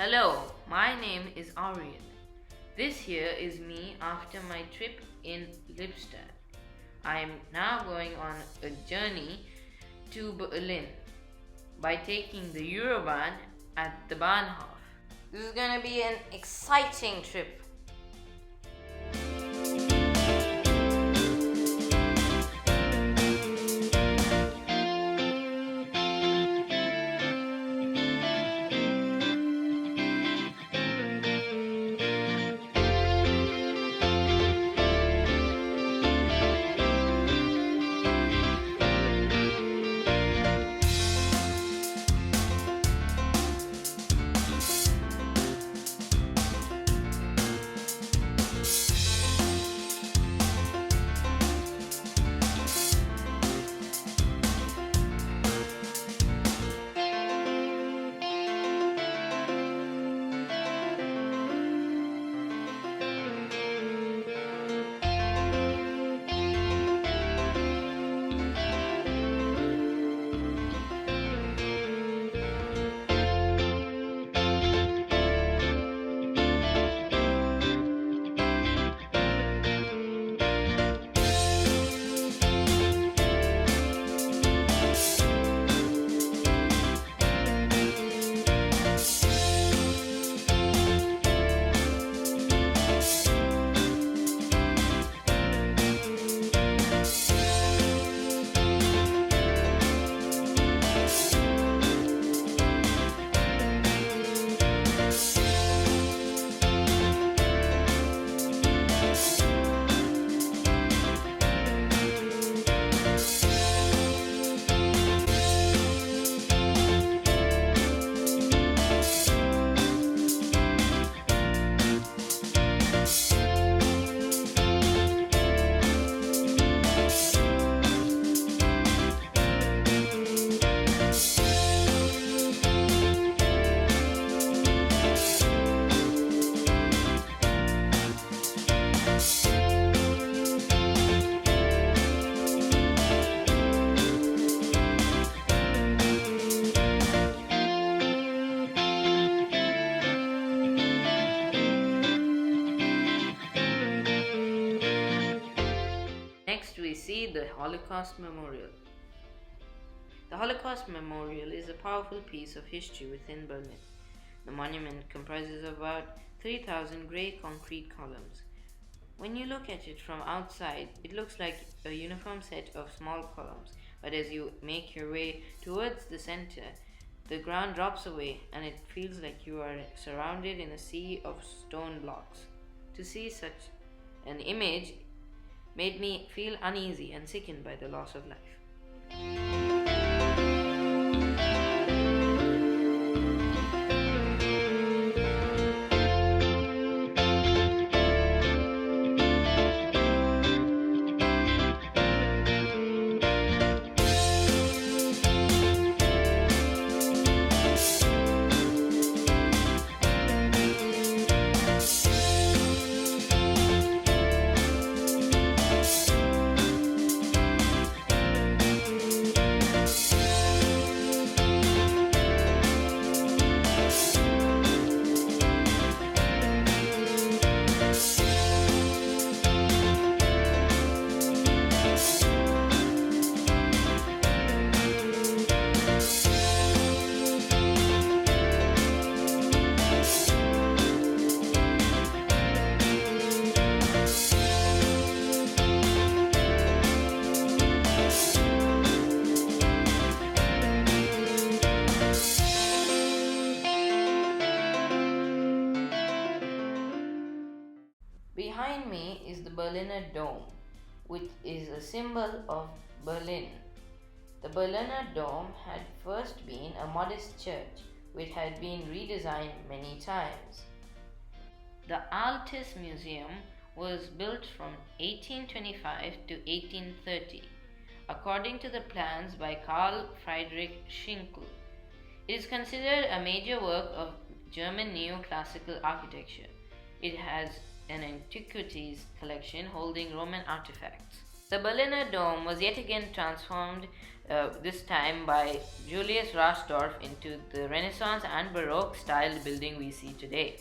Hello, my name is Aryan. This here is me after my trip in Lippstadt. I am now going on a journey to Berlin by taking the Eurobahn at the Bahnhof. This is going to be an exciting trip. Next, we see the Holocaust Memorial. The Holocaust Memorial is a powerful piece of history within Berlin. The monument comprises about 3,000 grey concrete columns. When you look at it from outside, it looks like a uniform set of small columns, but as you make your way towards the center, the ground drops away and it feels like you are surrounded in a sea of stone blocks. To see such an image made me feel uneasy and sickened by the loss of life. Behind me is the Berliner Dome, which is a symbol of Berlin. The Berliner Dome had first been a modest church, which had been redesigned many times. The Altes Museum was built from 1825 to 1830, according to the plans by Karl Friedrich Schinkel. It is considered a major work of German neoclassical architecture. It has an antiquities collection holding Roman artifacts. The Berliner Dome was yet again transformed, this time by Julius Rasdorf, into the Renaissance and Baroque styled building we see today.